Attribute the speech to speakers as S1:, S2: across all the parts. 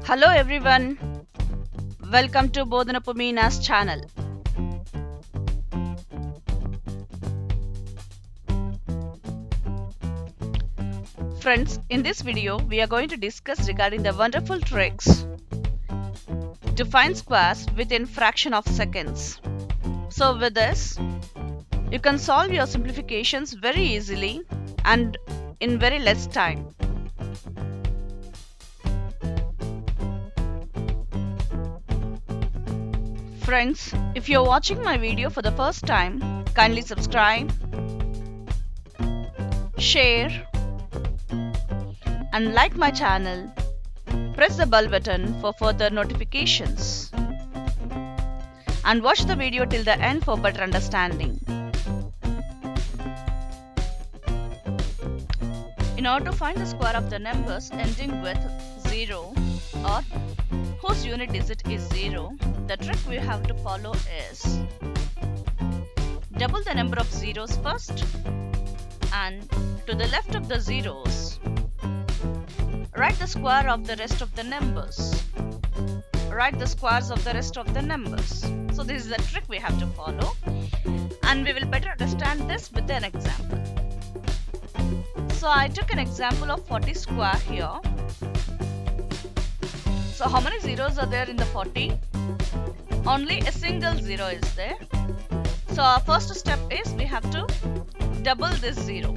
S1: Hello everyone, welcome to Bodhanapumina's channel. Friends, in this video we are going to discuss regarding the wonderful tricks to find squares within fraction of seconds. So with this, you can solve your simplifications very easily and in very less time. Friends, if you're watching my video for the first time, kindly subscribe, share and like my channel. Press the bell button for further notifications. And watch the video till the end for better understanding. In order to find the square of the numbers ending with 0 or whose unit digit is 0, the trick we have to follow is double the number of zeros first, and to the left of the zeros, write the square of the rest of the numbers. Write the squares of the rest of the numbers. So this is the trick we have to follow, and we will better understand this with an example. So I took an example of 40 square here. So how many zeros are there in the 40? Only a single 0 is there. So our first step is we have to double this 0.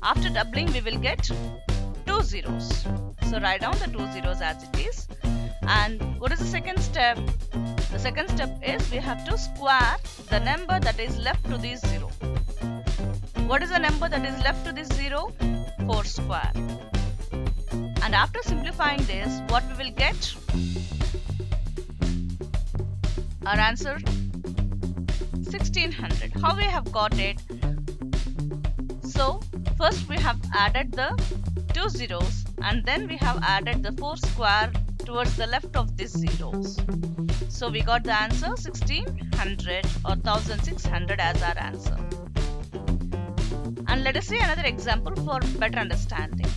S1: After doubling we will get 2 zeros. So write down the 2 zeros as it is. And what is the second step? The second step is we have to square the number that is left to this 0. What is the number that is left to this 0? 4 square. And after simplifying this, what we will get? Our answer 1600. How we have got it? So first we have added the 2 zeros and then we have added the 4 square towards the left of these zeros. So we got the answer 1600 or 1600 as our answer. And let us see another example for better understanding.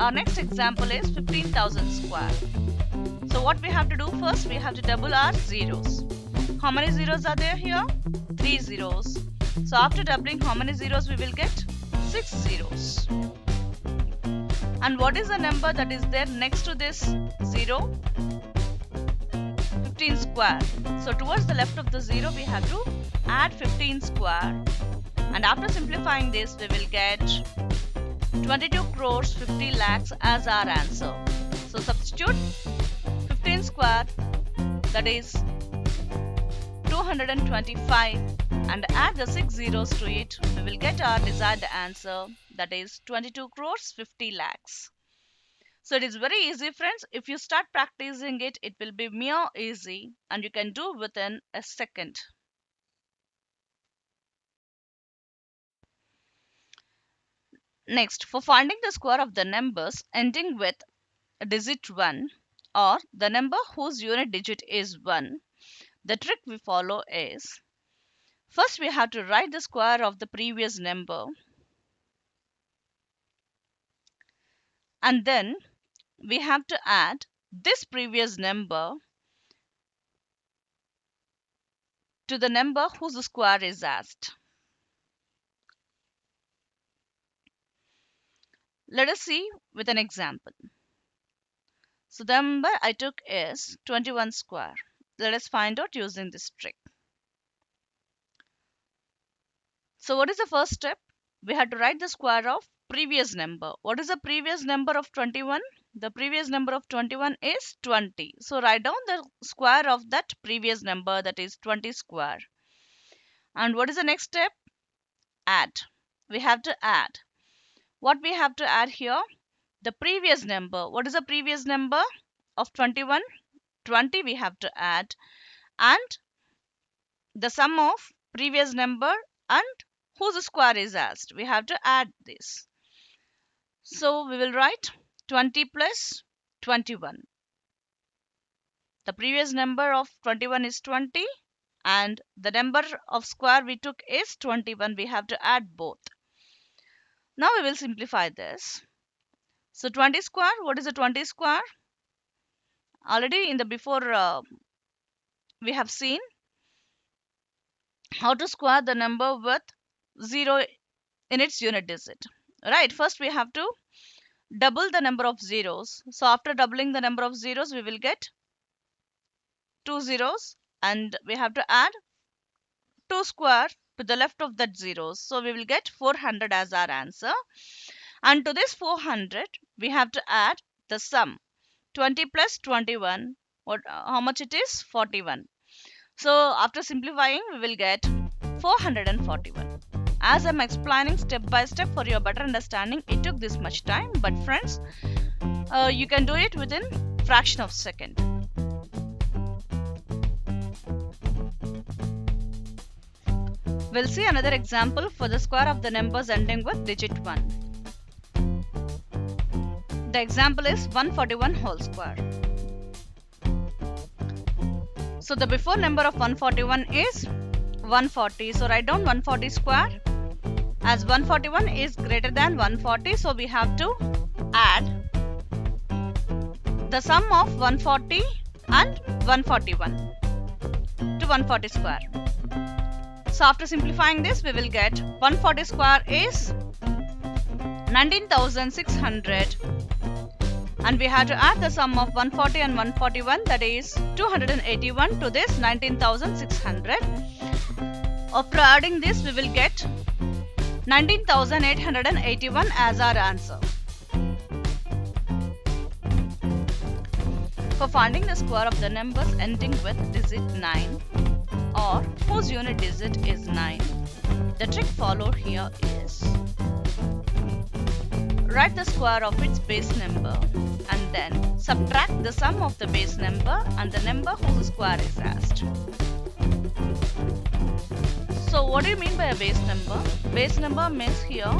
S1: Our next example is 15,000 square. So what we have to do first, we have to double our zeros. How many zeros are there here? 3 zeros. So after doubling, how many zeros we will get? 6 zeros. And what is the number that is there next to this 0? 15 square. So towards the left of the 0 we have to add 15 square. And after simplifying this we will get 22 crores 50 lakhs as our answer. So substitute 15 square, that is 225, and add the 6 zeros to it. We will get our desired answer, that is 22 crores 50 lakhs. So it is very easy, friends. If you start practicing it, it will be mere easy and you can do within a second. Next, for finding the square of the numbers ending with digit 1 or the number whose unit digit is 1, the trick we follow is, first we have to write the square of the previous number, and then we have to add this previous number to the number whose square is asked. Let us see with an example. So the number I took is 21 square. Let us find out using this trick. So what is the first step? We have to write the square of previous number. What is the previous number of 21? The previous number of 21 is 20. So write down the square of that previous number, that is 20 square. And what is the next step? Add. We have to add. What we have to add here? The previous number. What is the previous number of 21? 20 we have to add. And the sum of previous number and whose square is asked. We have to add this. So we will write 20 plus 21. The previous number of 21 is 20 and the number of square we took is 21. We have to add both. Now we will simplify this. So 20 square, what is the 20 square? Already in the before we have seen how to square the number with 0 in its unit digit. Right, first we have to double the number of zeros. So after doubling the number of zeros, we will get 2 zeros, and we have to add 2 square to the left of that zeros. So we will get 400 as our answer. And to this 400, we have to add the sum. 20 plus 21, how much it is? 41. So after simplifying, we will get 441. As I'm explaining step by step for your better understanding, it took this much time. But friends, you can do it within fraction of a second. We'll see another example for the square of the numbers ending with digit 1. The example is 141 whole square. So the before number of 141 is 140. So write down 140 square. As 141 is greater than 140, so we have to add the sum of 140 and 141 to 140 square. So after simplifying this, we will get 140 square is 19,600, and we have to add the sum of 140 and 141, that is 281 to this 19,600. After adding this, we will get 19,881 as our answer. For finding the square of the numbers ending with digit 9 or whose unit digit is 9, the trick followed here is write the square of its base number and then subtract the sum of the base number and the number whose square is asked. So what do you mean by a base number? Base number means here,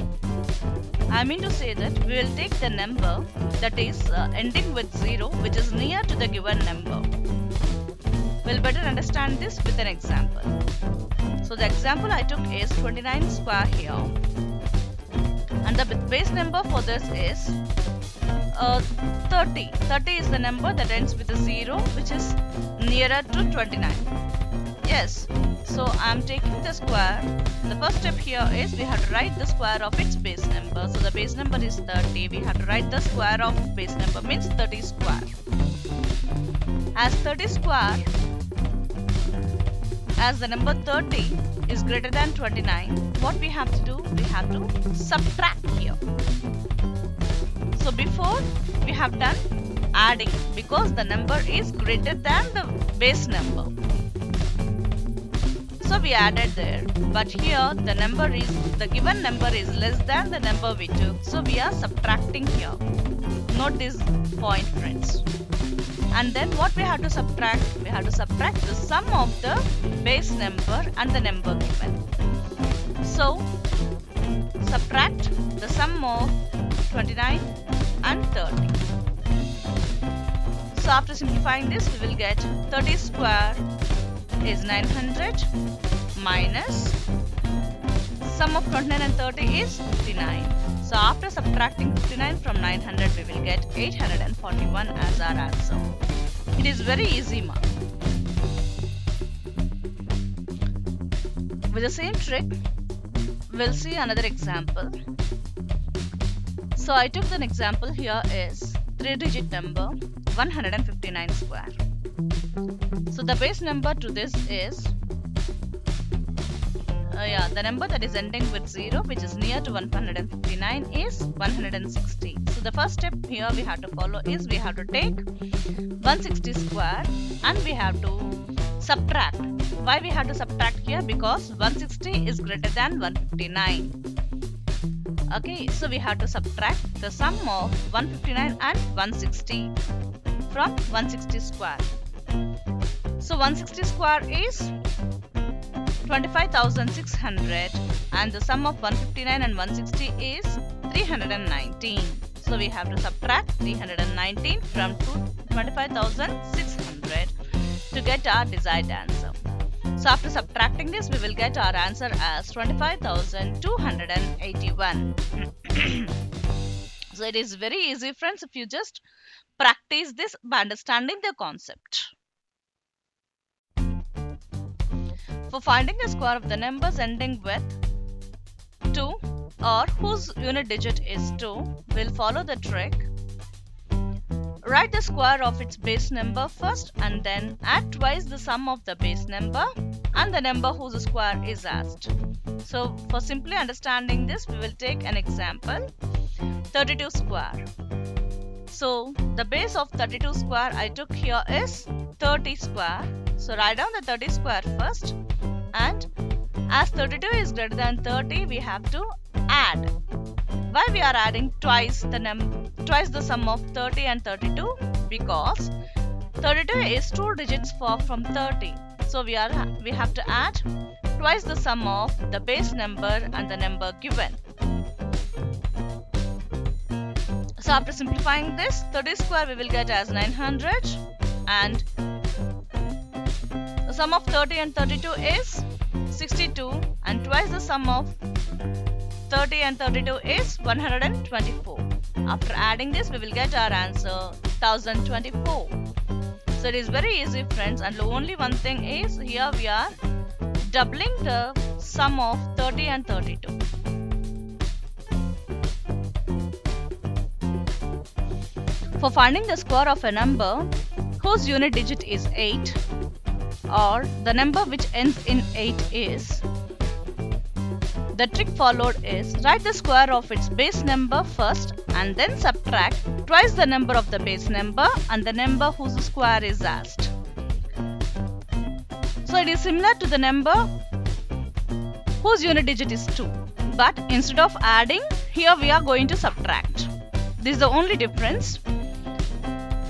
S1: I mean to say that we will take the number that is ending with 0, which is near to the given number. We'll better understand this with an example. So the example I took is 29 square here, and the base number for this is 30. 30 is the number that ends with a 0, which is nearer to 29. Yes, so I am taking the square. The first step here is we have to write the square of its base number. So the base number is 30. We have to write the square of base number, means 30 square. As 30 square, as the number 30 is greater than 29, what we have to do? We have to subtract here. So before we have done adding, because the number is greater than the base number. So we added there, but here the given number is less than the number we took. So we are subtracting here. Note this point, friends. And then what we have to subtract? We have to subtract the sum of the base number and the number given. So subtract the sum of 29 and 30. So after simplifying this, we will get 30 square is 900 minus sum of 29 and 30 is 59. So after subtracting 59 from 900, we will get 841 as our answer. It is very easy, ma. With the same trick, we'll see another example. So I took an example here is 3-digit number 159 square. So the base number to this is the number that is ending with 0, which is near to 159, is 160. So the first step here we have to follow is we have to take 160 square and we have to subtract. Why we have to subtract here? Because 160 is greater than 159. Okay, so we have to subtract the sum of 159 and 160 from 160 square. So 160 square is 25,600 and the sum of 159 and 160 is 319. So we have to subtract 319 from 25,600 to get our desired answer. So after subtracting this, we will get our answer as 25,281. So it is very easy, friends, if you just practice this by understanding the concept. For finding the square of the numbers ending with 2 or whose unit digit is 2, we'll follow the trick. Write the square of its base number first and then add twice the sum of the base number and the number whose square is asked. So for simply understanding this, we will take an example, 32 square. So the base of 32 square I took here is 30 square. So write down the 30 square first, and as 32 is greater than 30, we have to add. Why we are adding twice the sum of 30 and 32? Because 32 is 2 digits far from 30. So we have to add twice the sum of the base number and the number given. So after simplifying this, 30 square we will get as 900, and the sum of 30 and 32 is 62, and twice the sum of 30 and 32 is 124. After adding this, we will get our answer 1024. So it is very easy, friends, and the only one thing is here we are doubling the sum of 30 and 32. For finding the square of a number whose unit digit is 8 or the number which ends in 8 is, the trick followed is write the square of its base number first and then subtract twice the number of the base number and the number whose square is asked. So it is similar to the number whose unit digit is 2, but instead of adding, here we are going to subtract. This is the only difference.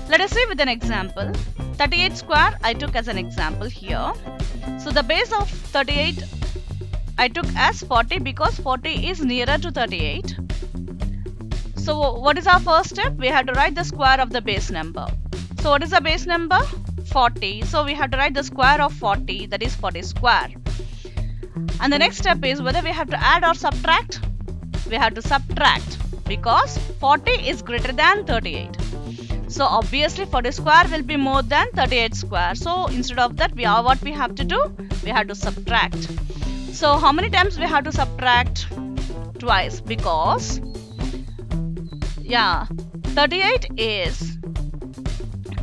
S1: Let us see with an example. 38 square I took as an example here. So the base of 38 I took as 40 because 40 is nearer to 38. So what is our first step? We have to write the square of the base number. So what is the base number? 40. So we have to write the square of 40, that is 40 square. And the next step is whether we have to add or subtract. We have to subtract because 40 is greater than 38. So obviously 40 square will be more than 38 square. So instead of that, what we have to do? We have to subtract. So how many times we have to subtract? Twice, because 38 is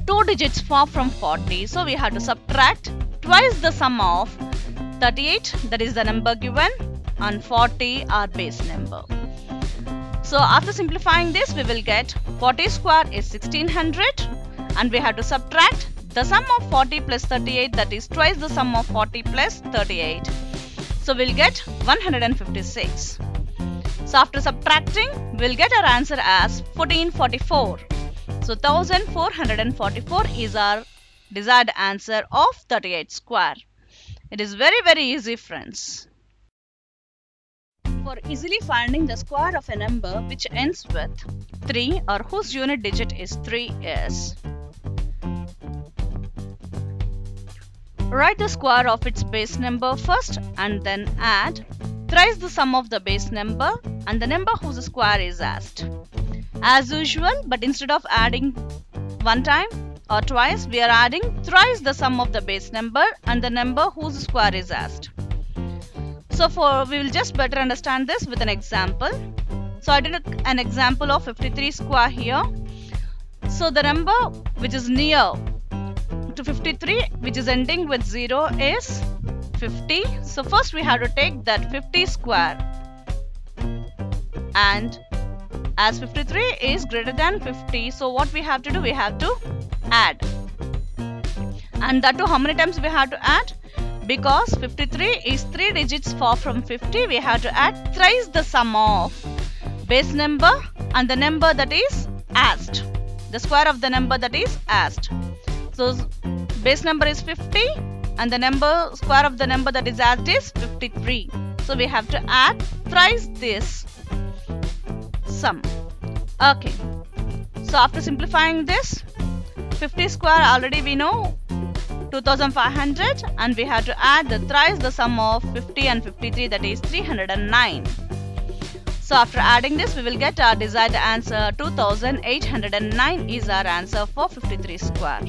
S1: 2 digits far from 40. So we have to subtract twice the sum of 38, that is the number given, and 40 our base number. So after simplifying this, we will get 40 square is 1600, and we have to subtract the sum of 40 plus 38, that is twice the sum of 40 plus 38. So we'll get 156. So after subtracting, we'll get our answer as 1444. So 1444 is our desired answer of 38 square. It is very easy, friends. For easily finding the square of a number which ends with 3 or whose unit digit is 3 is, write the square of its base number first and then add thrice the sum of the base number and the number whose square is asked. As usual, but instead of adding one time or twice, we are adding thrice the sum of the base number and the number whose square is asked. So we will just better understand this with an example. So I did an example of 53 square here. So the number which is near to 53, which is ending with 0, is 50. So first we have to take that 50 square, and as 53 is greater than 50, so what we have to do? We have to add. And that too, how many times we have to add? Because 53 is 3 digits far from 50, we have to add thrice the sum of base number and the number that is asked, the square of the number that is asked. So base number is 50 and the square of the number that is asked is 53. So we have to add thrice this sum. Okay. So after simplifying this, 50 square already we know 2500, and we have to add the thrice the sum of 50 and 53, that is 309. So after adding this, we will get our desired answer. 2809 is our answer for 53 square.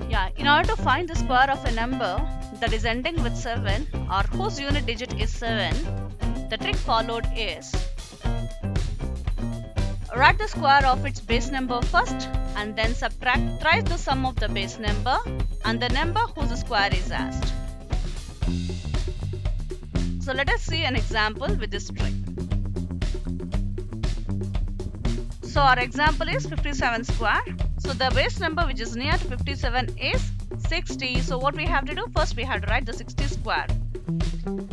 S1: Yeah, in order to find the square of a number that is ending with 7 or whose unit digit is 7, the trick followed is write the square of its base number first and then subtract thrice the sum of the base number and the number whose square is asked. So let us see an example with this trick. So our example is 57 square. So the base number which is near to 57 is 60. So what we have to do, first we have to write the 60 square.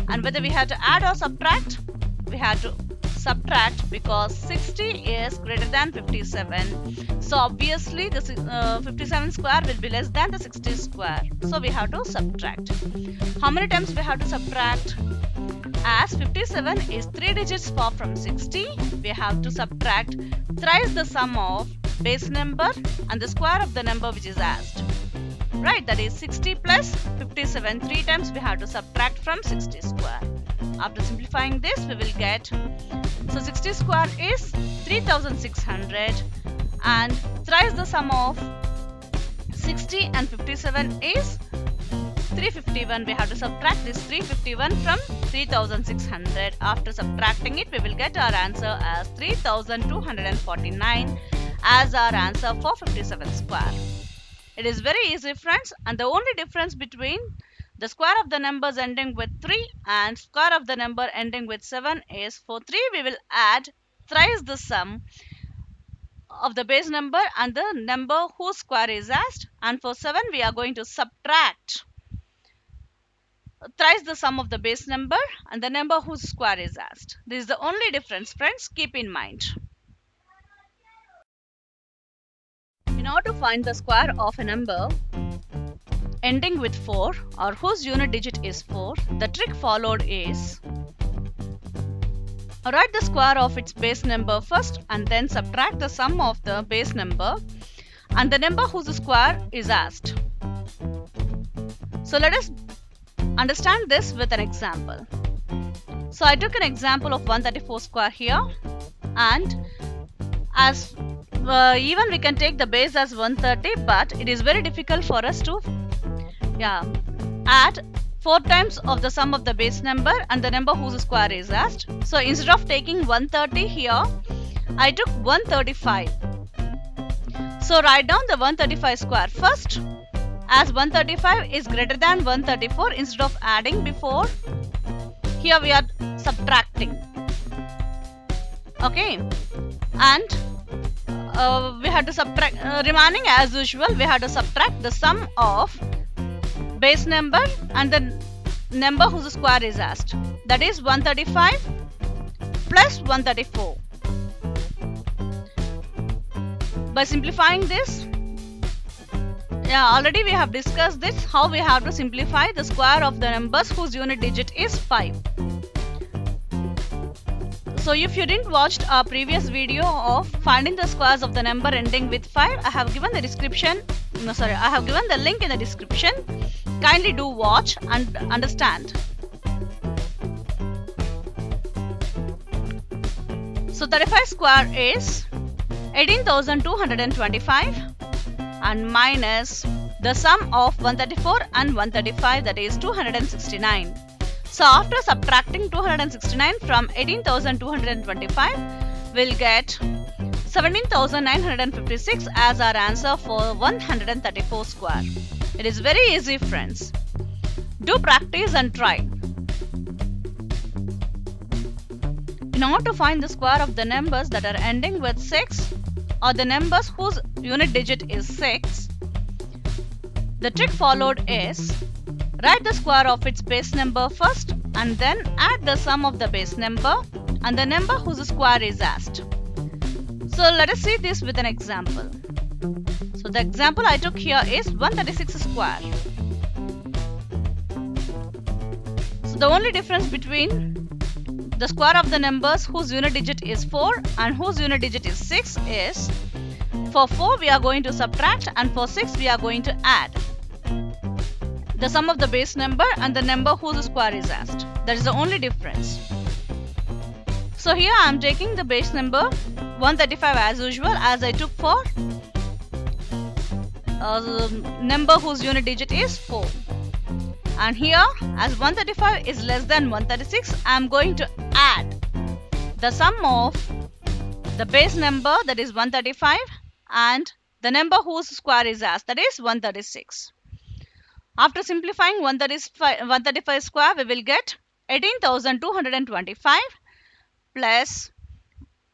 S1: And whether we have to add or subtract, we have to subtract because 60 is greater than 57. So obviously the 57 square will be less than the 60 square. So we have to subtract. How many times we have to subtract? As 57 is 3 digits far from 60, we have to subtract thrice the sum of base number and the square of the number which is asked. Right, that is 60 plus 57. 3 times we have to subtract from 60 square. After simplifying this, we will get, so 60 square is 3600 and thrice the sum of 60 and 57 is 351. We have to subtract this 351 from 3600. After subtracting it, we will get our answer as 3249 as our answer for 57 square. It is very easy, friends, and the only difference between the square of the numbers ending with 3 and square of the number ending with 7 is for 3 we will add thrice the sum of the base number and the number whose square is asked, and for 7 we are going to subtract thrice the sum of the base number and the number whose square is asked. This is the only difference, friends. Keep in mind. In order to find the square of a number ending with 4 or whose unit digit is 4, the trick followed is write the square of its base number first and then subtract the sum of the base number and the number whose square is asked. So let us understand this with an example. So I took an example of 134 square here, and as even we can take the base as 130, but it is very difficult for us to add 4 times of the sum of the base number and the number whose square is asked. So instead of taking 130 here, I took 135. So write down the 135 square first. As 135 is greater than 134, instead of adding before, here we are subtracting. Okay, and we have to subtract remaining as usual. We have to subtract the sum of base number and the number whose square is asked. That is 135 plus 134. By simplifying this, already we have discussed this, how we have to simplify the square of the numbers whose unit digit is 5. So if you didn't watch our previous video of finding the squares of the number ending with 5, I have given the description. I have given the link in the description. Kindly do watch and understand. So 35 square is 18,225 and minus the sum of 134 and 135, that is 269. So after subtracting 269 from 18,225, we'll get 17,956 as our answer for 134 square. It is very easy, friends. Do practice and try. In order to find the square of the numbers that are ending with 6 or the numbers whose unit digit is 6, the trick followed is write the square of its base number first and then add the sum of the base number and the number whose square is asked. So let us see this with an example. So the example I took here is 136 square. So the only difference between the square of the numbers whose unit digit is 4 and whose unit digit is 6 is, for 4 we are going to subtract and for 6 we are going to add. the sum of the base number and the number whose square is asked. That is the only difference. So here I am taking the base number 135 as usual, as I took for number whose unit digit is 4. And here, as 135 is less than 136, I am going to add the sum of the base number, that is 135, and the number whose square is asked, that is 136. After simplifying 135 square, we will get 18,225 plus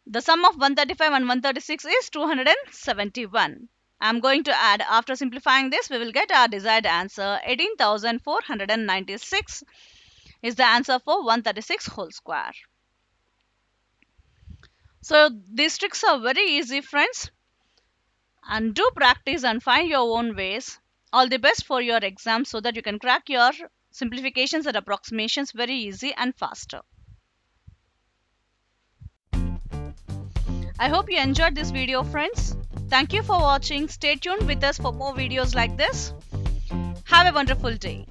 S1: the sum of 135 and 136 is 271. I am going to add, after simplifying this, we will get our desired answer. 18,496 is the answer for 136 whole square. So these tricks are very easy, friends, and do practice and find your own ways. All the best for your exam so that you can crack your simplifications and approximations very easy and faster. I hope you enjoyed this video, friends. Thank you for watching. Stay tuned with us for more videos like this. Have a wonderful day.